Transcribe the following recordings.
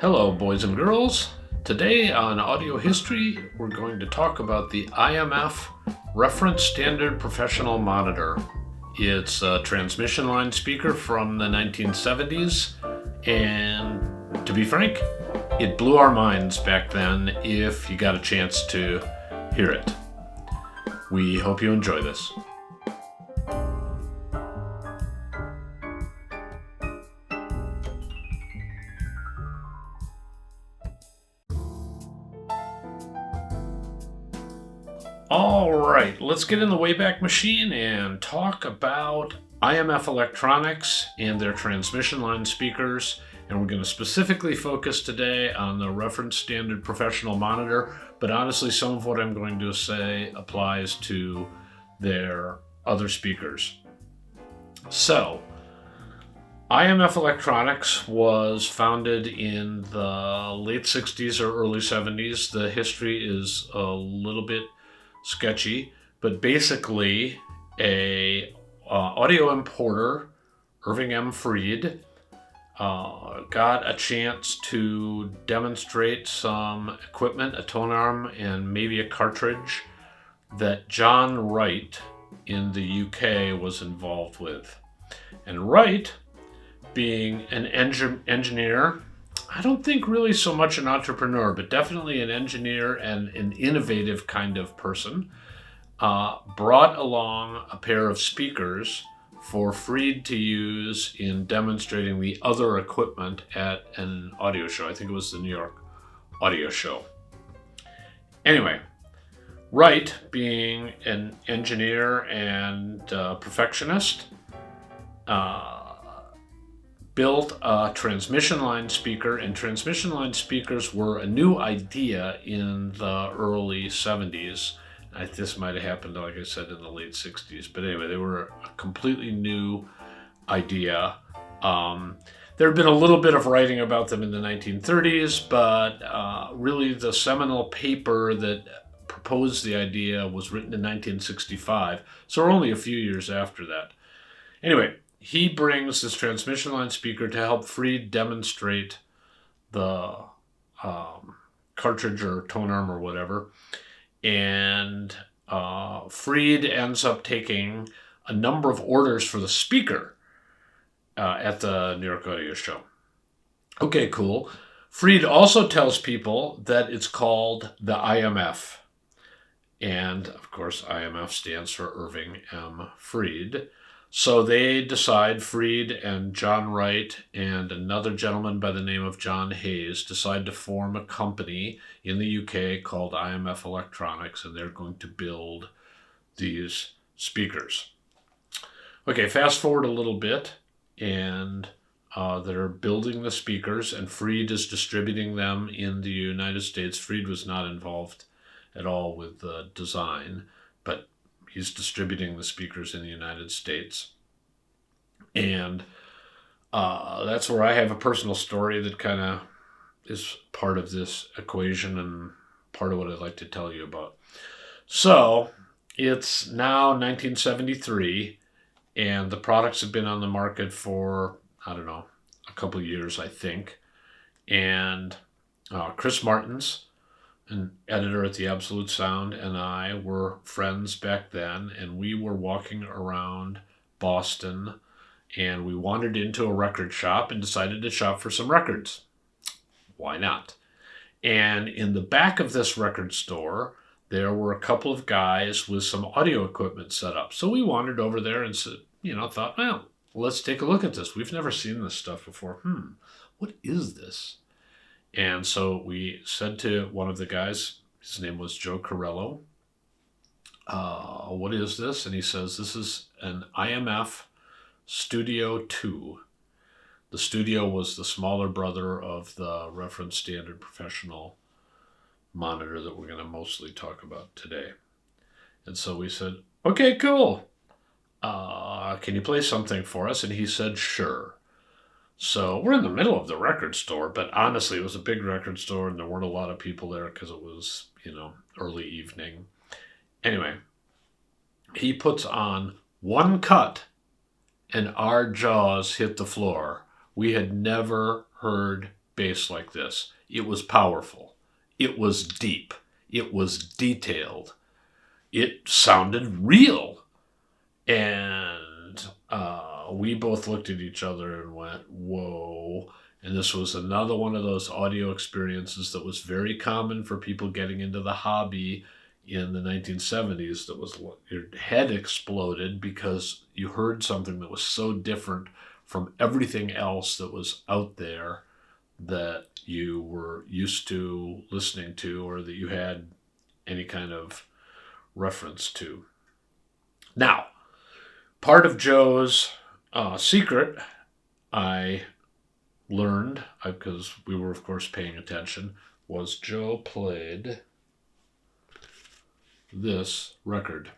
Hello, boys and girls. Today on Audio History, we're going to talk about the IMF Reference Standard Professional Monitor. It's a transmission line speaker from the 1970s, and to be frank, it blew our minds back then if you got a chance to hear it. We hope you enjoy this. All right, let's get in the Wayback Machine and talk about IMF Electronics and their transmission line speakers. And we're going to specifically focus today on the Reference Standard Professional Monitor, but honestly, some of what I'm going to say applies to their other speakers. So, IMF Electronics was founded in the late 60s or early 70s. The history is a little bit sketchy, but basically a audio importer, Irving M. Freed, got a chance to demonstrate some equipment, a tone arm, and maybe a cartridge that John Wright in the UK was involved with. And Wright, being an engineer, I don't think really so much an entrepreneur, but definitely an engineer and an innovative kind of person, brought along a pair of speakers for Freed to use in demonstrating the other equipment at an audio show. I think it was the New York Audio Show. Anyway, Wright, being an engineer and perfectionist, built a transmission line speaker, and transmission line speakers were a new idea in the early 70s. This might have happened, like I said, in the late 60s. But anyway, they were a completely new idea. There had been a little bit of writing about them in the 1930s, but really the seminal paper that proposed the idea was written in 1965. So we're only a few years after that. Anyway, he brings this transmission line speaker to help Freed demonstrate the cartridge or tone arm or whatever. And Freed ends up taking a number of orders for the speaker at the New York Audio Show. Okay, cool. Freed also tells people that it's called the IMF. And, of course, IMF stands for Irving M. Freed. So they decide, Freed and John Wright and another gentleman by the name of John Hayes decide to form a company in the UK called IMF Electronics, and they're going to build these speakers. Okay, fast forward a little bit, and they're building the speakers, and Freed is distributing them in the United States. Freed was not involved at all with the design, but he's distributing the speakers in the United States. And that's where I have a personal story that kind of is part of this equation and part of what I'd like to tell you about. So it's now 1973, and the products have been on the market for, I don't know, a couple of years, I think. And Chris Martins, an editor at the Absolute Sound, and I were friends back then, and we were walking around Boston, and we wandered into a record shop and decided to shop for some records. Why not? And in the back of this record store, there were a couple of guys with some audio equipment set up. So we wandered over there and thought, well, let's take a look at this. We've never seen this stuff before. What is this? And so we said to one of the guys, his name was Joe Corello, what is this? And he says, this is an IMF Studio 2. The Studio was the smaller brother of the Reference Standard Professional Monitor that we're going to mostly talk about today. And so we said, okay, cool. Can you play something for us? And he said, sure. So we're in the middle of the record store, but honestly, it was a big record store and there weren't a lot of people there because it was, early evening. Anyway, he puts on one cut and our jaws hit the floor. We had never heard bass like this. It was powerful. It was deep. It was detailed. It sounded real. And we both looked at each other and went, whoa. And this was another one of those audio experiences that was very common for people getting into the hobby in the 1970s. That was, your head exploded because you heard something that was so different from everything else that was out there that you were used to listening to or that you had any kind of reference to. Now, part of Joe's secret, I learned, because we were, of course, paying attention, was Joe played this record.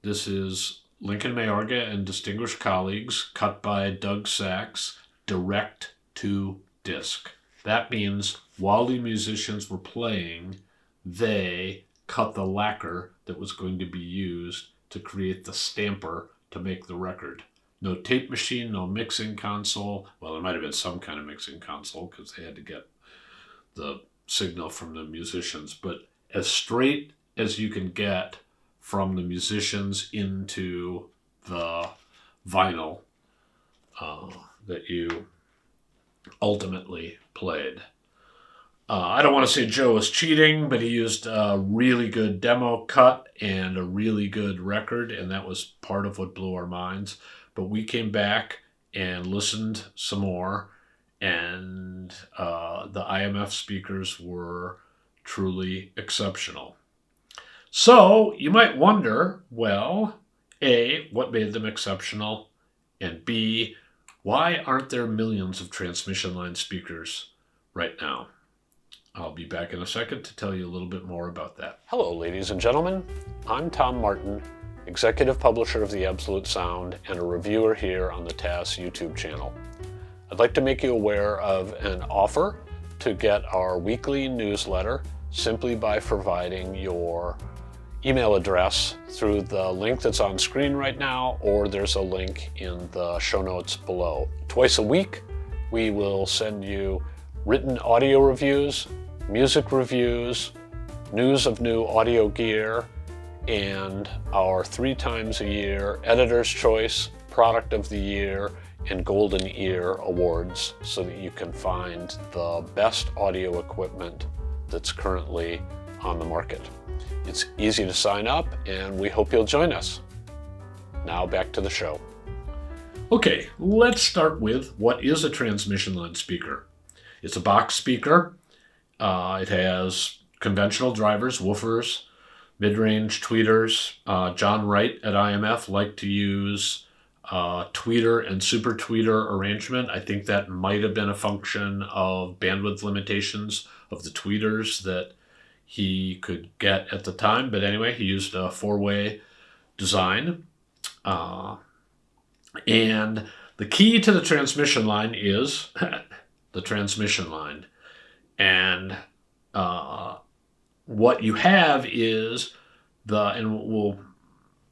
This is Lincoln Mayorga and Distinguished Colleagues, cut by Doug Sachs, direct to disc. That means while the musicians were playing, they cut the lacquer that was going to be used to create the stamper to make the record. No tape machine, no mixing console. Well, there might have been some kind of mixing console because they had to get the signal from the musicians, but as straight as you can get from the musicians into the vinyl that you ultimately played. I don't want to say Joe was cheating, but he used a really good demo cut and a really good record, and that was part of what blew our minds. But we came back and listened some more, and the IMF speakers were truly exceptional. So you might wonder, well, A, what made them exceptional? And B, why aren't there millions of transmission line speakers right now? I'll be back in a second to tell you a little bit more about that. Hello, ladies and gentlemen. I'm Tom Martin, executive publisher of The Absolute Sound and a reviewer here on the TAS YouTube channel. I'd like to make you aware of an offer to get our weekly newsletter simply by providing your email address through the link that's on screen right now, or there's a link in the show notes below. Twice a week, we will send you written audio reviews, music reviews, news of new audio gear, and our 3 times a year Editor's Choice, Product of the Year, and Golden Ear awards so that you can find the best audio equipment that's currently on the market. It's easy to sign up, and we hope you'll join us. Now back to the show. Okay, let's start with what is a transmission line speaker. It's a box speaker. It has conventional drivers, woofers, mid-range tweeters. John Wright at IMF liked to use tweeter and super tweeter arrangement. I think that might have been a function of bandwidth limitations of the tweeters that he could get at the time. But anyway, he used a 4-way design. And the key to the transmission line is the transmission line. And what you have is and we'll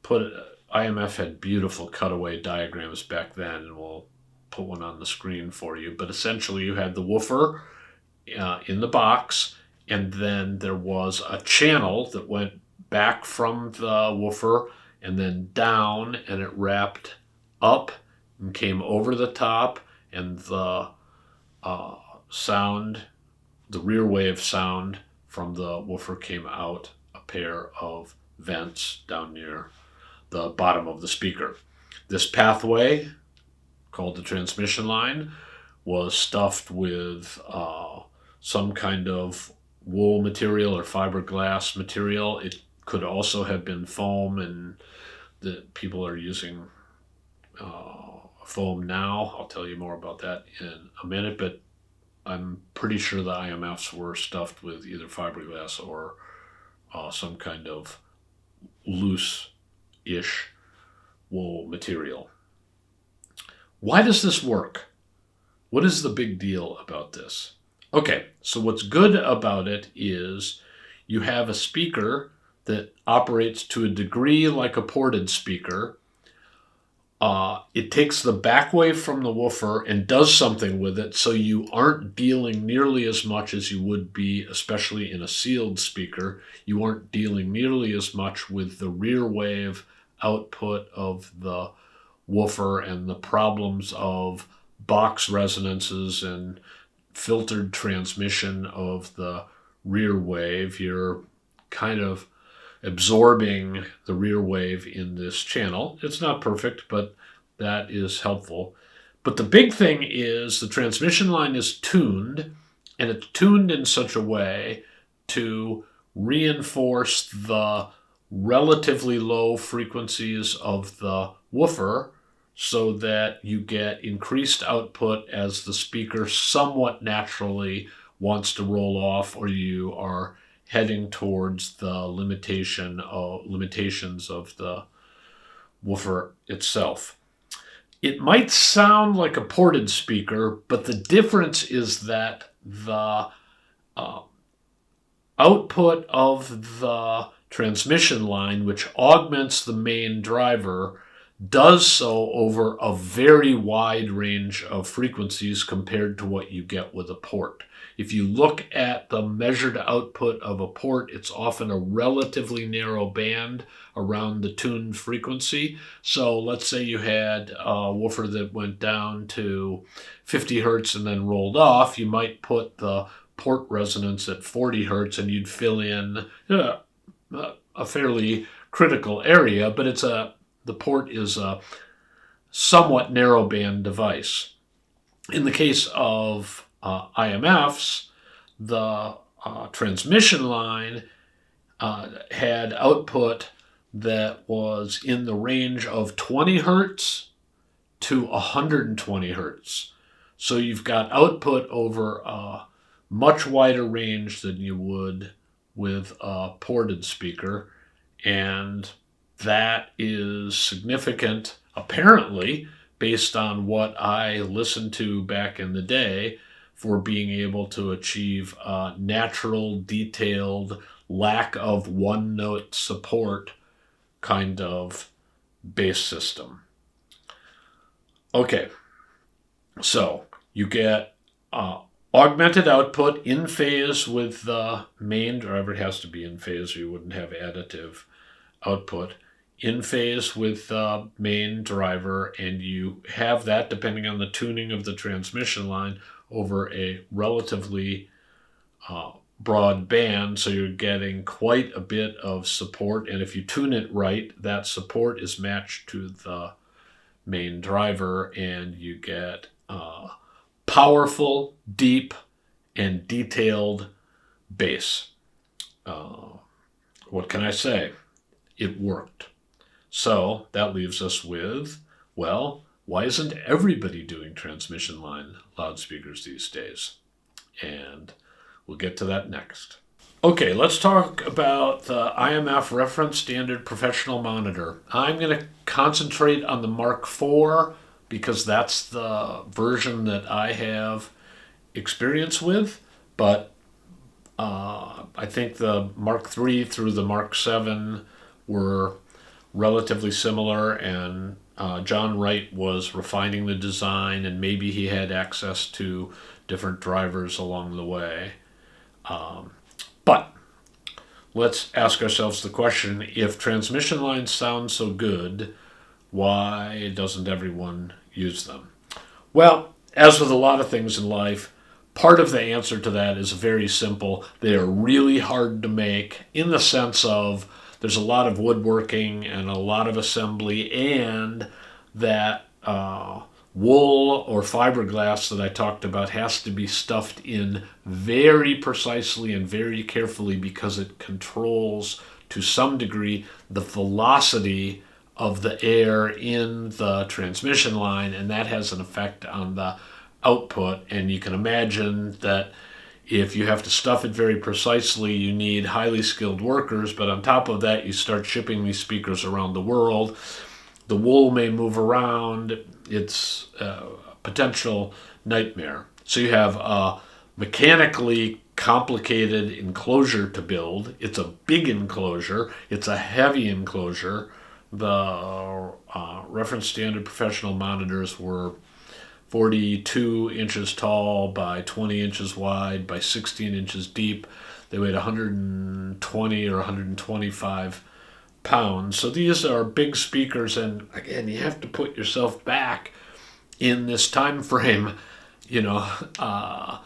put, IMF had beautiful cutaway diagrams back then, and we'll put one on the screen for you. But essentially you had the woofer in the box, and then there was a channel that went back from the woofer and then down, and it wrapped up and came over the top, and the sound, the rear wave sound from the woofer came out a pair of vents down near the bottom of the speaker. This pathway, called the transmission line, was stuffed with some kind of wool material or fiberglass material. It could also have been foam, and the people are using foam now. I'll tell you more about that in a minute, but I'm pretty sure the IMFs were stuffed with either fiberglass or some kind of loose-ish wool material. Why does this work? What is the big deal about this? Okay, so what's good about it is you have a speaker that operates to a degree like a ported speaker, it takes the back wave from the woofer and does something with it, so you aren't dealing nearly as much as you would be, especially in a sealed speaker. You aren't dealing nearly as much with the rear wave output of the woofer and the problems of box resonances and filtered transmission of the rear wave. You're kind of absorbing the rear wave in this channel. It's not perfect, but that is helpful. But the big thing is the transmission line is tuned, and it's tuned in such a way to reinforce the relatively low frequencies of the woofer so that you get increased output as the speaker somewhat naturally wants to roll off, or you are heading towards the limitations of the woofer itself. It might sound like a ported speaker, but the difference is that the output of the transmission line, which augments the main driver, does so over a very wide range of frequencies compared to what you get with a port. If you look at the measured output of a port, it's often a relatively narrow band around the tuned frequency. So let's say you had a woofer that went down to 50 hertz and then rolled off. You might put the port resonance at 40 hertz and you'd fill in a fairly critical area, but the port is a somewhat narrow band device. In the case of IMFs, the transmission line had output that was in the range of 20 hertz to 120 hertz. So you've got output over a much wider range than you would with a ported speaker, and that is significant, apparently, based on what I listened to back in the day, for being able to achieve a natural, detailed, lack of one-note support kind of bass system. Okay, so you get augmented output in phase with the main driver. It has to be in phase or you wouldn't have additive output. In phase with the main driver, and you have that, depending on the tuning of the transmission line, over a relatively broad band, so you're getting quite a bit of support, and if you tune it right, that support is matched to the main driver, and you get powerful, deep, and detailed bass. What can I say? It worked. So that leaves us with, well, why isn't everybody doing transmission line loudspeakers these days? And we'll get to that next. Okay, let's talk about the IMF Reference Standard Professional Monitor. I'm going to concentrate on the Mark IV because that's the version that I have experience with, but I think the Mark III through the Mark VII were relatively similar, and John Wright was refining the design, and maybe he had access to different drivers along the way. But let's ask ourselves the question, if transmission lines sound so good, why doesn't everyone use them? Well, as with a lot of things in life, part of the answer to that is very simple. They are really hard to make, in the sense of there's a lot of woodworking and a lot of assembly, and that wool or fiberglass that I talked about has to be stuffed in very precisely and very carefully because it controls, to some degree, the velocity of the air in the transmission line, and that has an effect on the output. And you can imagine that if you have to stuff it very precisely, you need highly skilled workers, but on top of that, you start shipping these speakers around the world. The wool may move around. It's a potential nightmare. So you have a mechanically complicated enclosure to build. It's a big enclosure. It's a heavy enclosure The reference standard professional monitors were 42 inches tall by 20 inches wide by 16 inches deep. They weighed 120 or 125 pounds. So these are big speakers, and again, you have to put yourself back in this time frame. The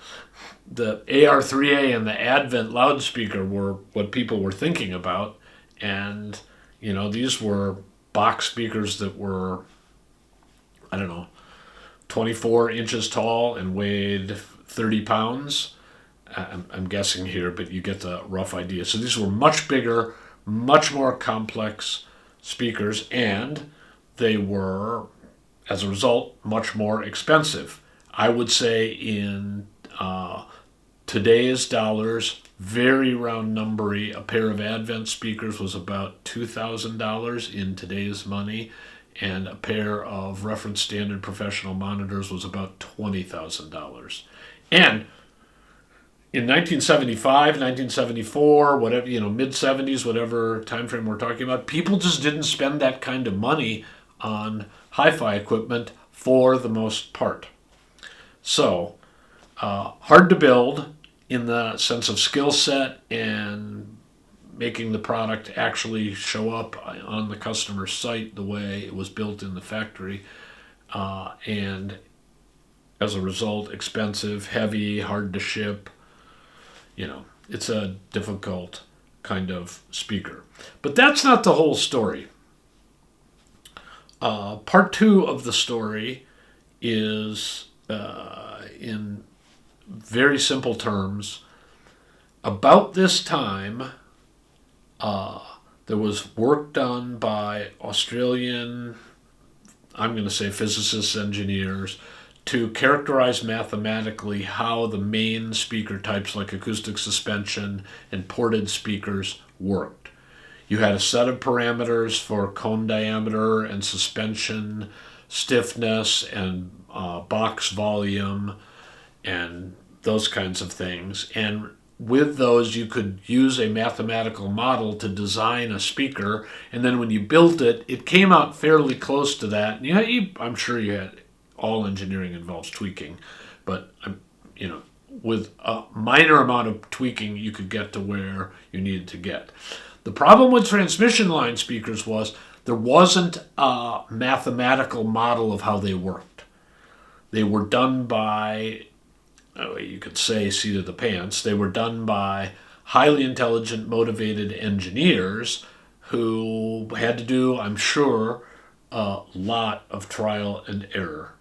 AR3A and the Advent loudspeaker were what people were thinking about, and these were box speakers that were, 24 inches tall and weighed 30 pounds. I'm guessing here, but you get the rough idea. So these were much bigger, much more complex speakers, and they were, as a result, much more expensive. I would say in today's dollars, very round numbery, a pair of Advent speakers was about $2,000 in today's money, and a pair of reference standard professional monitors was about $20,000. And in 1975, 1974, whatever, mid-70s, whatever time frame we're talking about, people just didn't spend that kind of money on hi-fi equipment for the most part. So, hard to build in the sense of skill set and making the product actually show up on the customer's site the way it was built in the factory. And as a result, expensive, heavy, hard to ship. It's a difficult kind of speaker. But that's not the whole story. Part two of the story is, in very simple terms, about this time, there was work done by Australian, I'm going to say physicists, engineers, to characterize mathematically how the main speaker types like acoustic suspension and ported speakers worked. You had a set of parameters for cone diameter and suspension stiffness and box volume and those kinds of things. And with those, you could use a mathematical model to design a speaker. And then when you built it, it came out fairly close to that. And I'm sure you had, all engineering involves tweaking, but with a minor amount of tweaking, you could get to where you needed to get. The problem with transmission line speakers was there wasn't a mathematical model of how they worked. They were done by, you could say, seat of the pants. They were done by highly intelligent, motivated engineers who had to do, I'm sure, a lot of trial and error.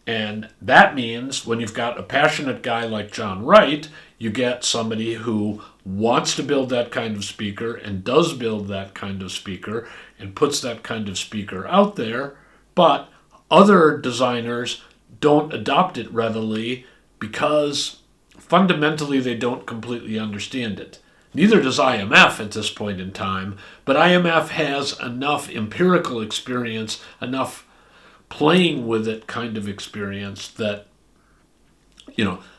And that means when you've got a passionate guy like John Wright, you get somebody who wants to build that kind of speaker and does build that kind of speaker and puts that kind of speaker out there, but other designers don't adopt it readily because fundamentally they don't completely understand it. Neither does IMF at this point in time, but IMF has enough empirical experience, enough playing with it kind of experience that,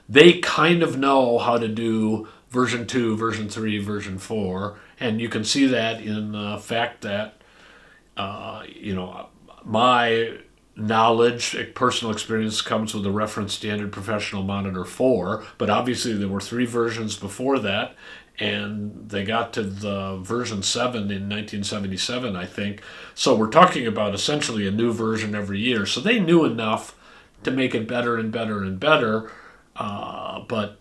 they kind of know how to do version 2, version 3, version 4, and you can see that in the fact that, my knowledge, personal experience comes with a reference standard professional monitor 4, but obviously there were 3 versions before that, and they got to the version 7 in 1977, I think. So we're talking about essentially a new version every year. So they knew enough to make it better and better and better. But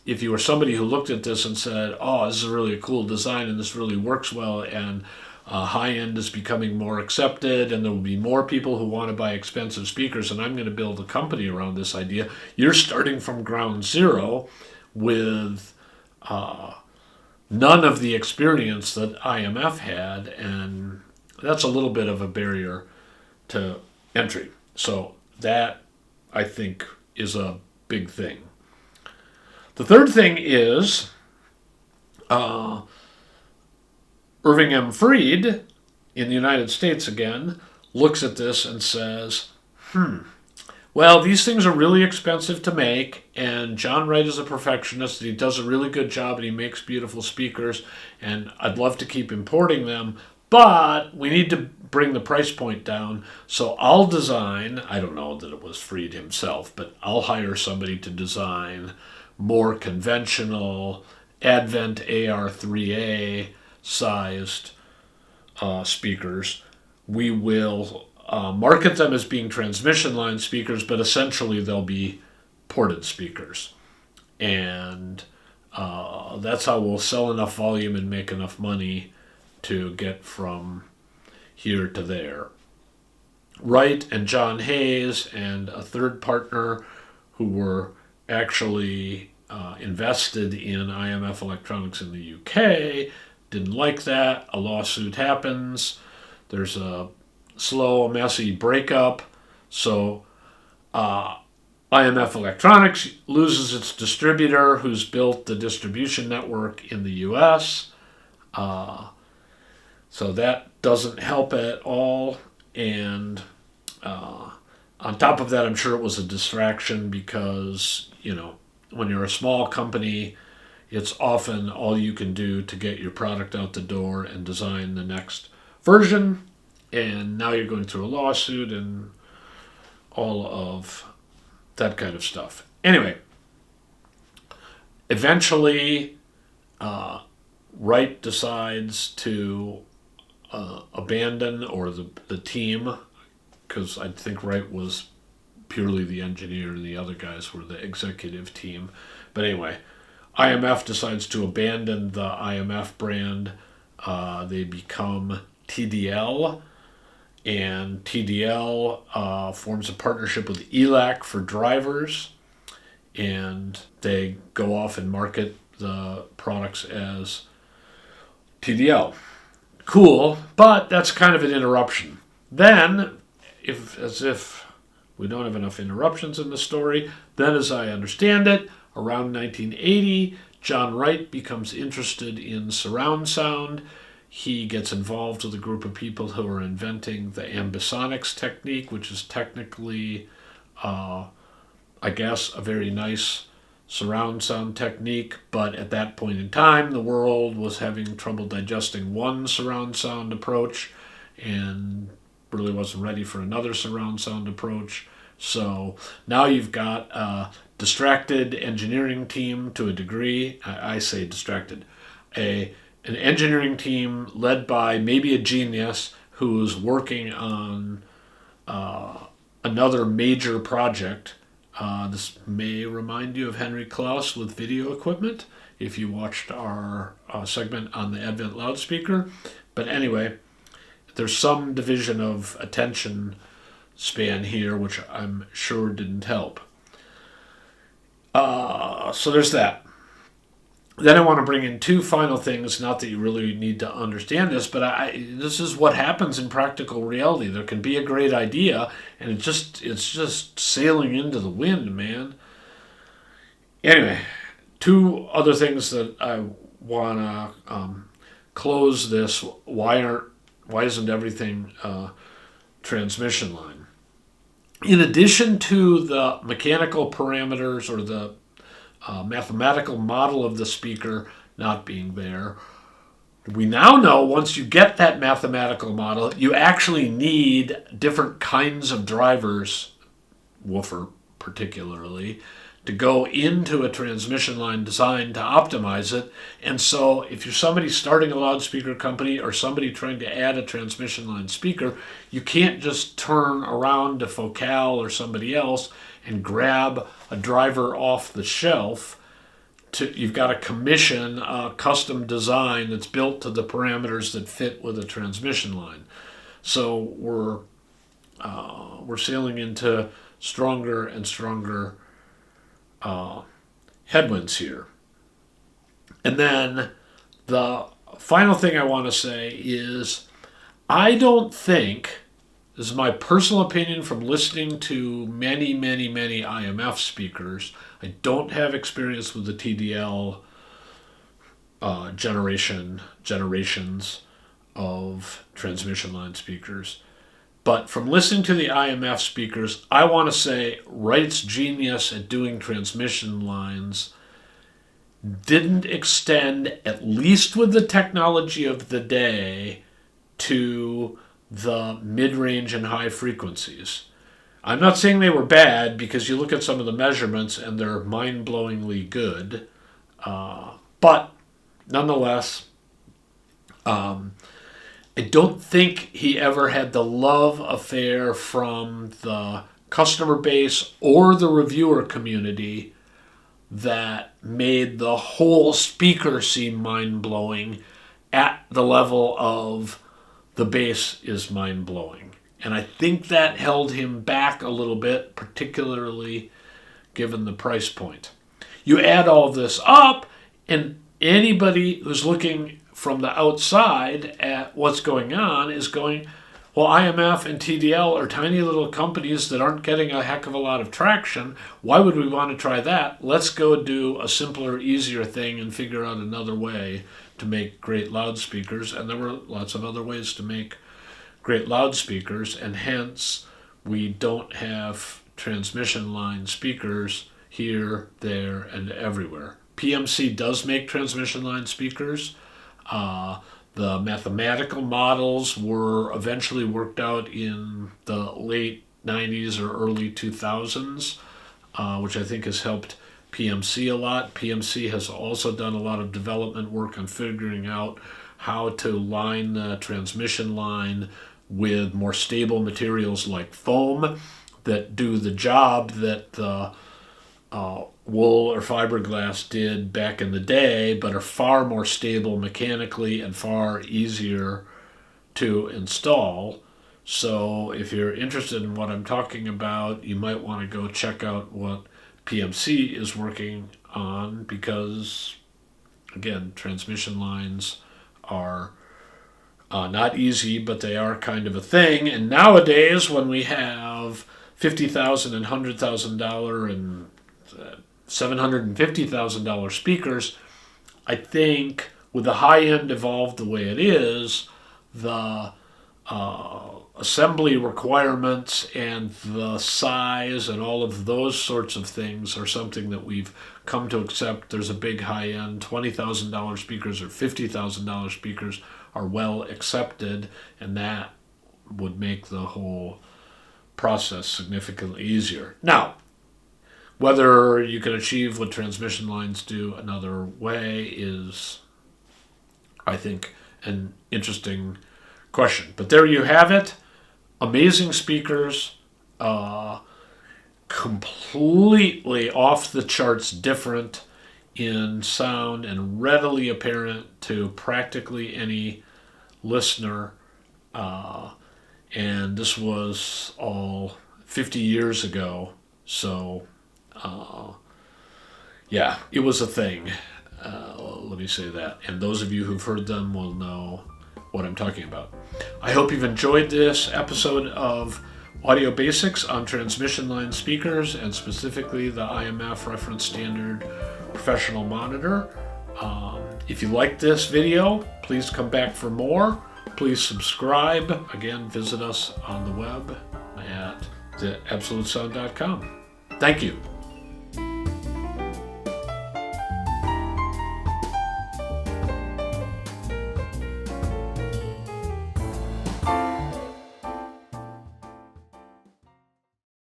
if you were somebody who looked at this and said, oh, this is really a cool design and this really works well, and high-end is becoming more accepted, and there will be more people who want to buy expensive speakers, and I'm going to build a company around this idea, you're starting from ground zero with none of the experience that IMF had, and that's a little bit of a barrier to entry. So that, I think, is a big thing. The third thing is Irving M. Fried, in the United States again, looks at this and says, well, these things are really expensive to make, and John Wright is a perfectionist, and he does a really good job, and he makes beautiful speakers, and I'd love to keep importing them, But we need to bring the price point down. So I'll design, I don't know that it was Fried himself, but I'll hire somebody to design more conventional Advent AR3A sized speakers. We will market them as being transmission line speakers, but essentially they'll be ported speakers. And that's how we'll sell enough volume and make enough money to get from here to there. Wright and John Hayes and a third partner who were actually invested in IMF Electronics in the UK didn't like that. A lawsuit happens. There's a slow, messy breakup. So IMF Electronics loses its distributor who's built the distribution network in the US. So that doesn't help at all. And on top of that, I'm sure it was a distraction because, when you're a small company, it's often all you can do to get your product out the door and design the next version. And now you're going through a lawsuit and all of that kind of stuff. Anyway, eventually, Wright decides to abandon, or the team, because I think Wright was purely the engineer and the other guys were the executive team. But anyway, IMF decides to abandon the IMF brand. They become TDL, and TDL forms a partnership with ELAC for drivers, and they go off and market the products as TDL. Cool, but that's kind of an interruption. Then, as if we don't have enough interruptions in the story, then as I understand it, around 1980, John Wright becomes interested in surround sound. He gets involved with a group of people who are inventing the ambisonics technique, which is technically, I guess, a very nice surround sound technique. But at that point in time, the world was having trouble digesting one surround sound approach and really wasn't ready for another surround sound approach. So now you've got a distracted engineering team to a degree. I say distracted. An engineering team led by maybe a genius who's working on another major project. This may remind you of Henry Klaus with video equipment, if you watched our segment on the Advent loudspeaker. But anyway, there's some division of attention span here, which I'm sure didn't help. So there's that. Then I want to bring in two final things, not that you really need to understand this, but this is what happens in practical reality. There can be a great idea, and it's just sailing into the wind, man. Anyway, two other things that I want to close this. Why isn't everything transmission line? In addition to the mechanical parameters or the mathematical model of the speaker not being there, we now know once you get that mathematical model, you actually need different kinds of drivers, woofer particularly, to go into a transmission line design to optimize it. And so if you're somebody starting a loudspeaker company or somebody trying to add a transmission line speaker, you can't just turn around to Focal or somebody else and grab a driver off the shelf. You've got to commission a custom design that's built to the parameters that fit with a transmission line. So we're sailing into stronger and stronger headwinds here. And then the final thing I want to say is I don't think, this is my personal opinion from listening to many, many, many IMF speakers, I don't have experience with the TDL generations of transmission line speakers. But from listening to the IMF speakers, I want to say Wright's genius at doing transmission lines didn't extend, at least with the technology of the day, to the mid-range and high frequencies. I'm not saying they were bad, because you look at some of the measurements and they're mind-blowingly good. But nonetheless, I don't think he ever had the love affair from the customer base or the reviewer community that made the whole speaker seem mind-blowing at the level of the bass is mind-blowing. And I think that held him back a little bit, particularly given the price point. You add all this up, and anybody who's looking from the outside at what's going on is going, well, IMF and TDL are tiny little companies that aren't getting a heck of a lot of traction. Why would we want to try that? Let's go do a simpler, easier thing and figure out another way to make great loudspeakers. And there were lots of other ways to make great loudspeakers, and hence we don't have transmission line speakers here, there, and everywhere. PMC does make transmission line speakers. The mathematical models were eventually worked out in the late 90s or early 2000s, which I think has helped PMC a lot. PMC has also done a lot of development work on figuring out how to line the transmission line with more stable materials like foam that do the job that the wool or fiberglass did back in the day, but are far more stable mechanically and far easier to install. So if you're interested in what I'm talking about, you might want to go check out what PMC is working on, because, again, transmission lines are not easy, but they are kind of a thing. And nowadays, when we have $50,000 and $100,000 and $750,000 speakers, I think with the high end evolved the way it is, the assembly requirements and the size and all of those sorts of things are something that we've come to accept. There's a big high end, $20,000 speakers or $50,000 speakers are well accepted, and that would make the whole process significantly easier. Now, whether you can achieve what transmission lines do another way is, I think, an interesting question. But there you have it. Amazing speakers, completely off the charts different in sound and readily apparent to practically any listener. And this was all 50 years ago. So, yeah, it was a thing. Let me say that. And those of you who've heard them will know what I'm talking about. I hope you've enjoyed this episode of Audio Basics on transmission line speakers, and specifically the IMF reference standard professional monitor. If you like this video, please come back for more. Please subscribe. Again, visit us on the web at theabsolutesound.com. Thank you.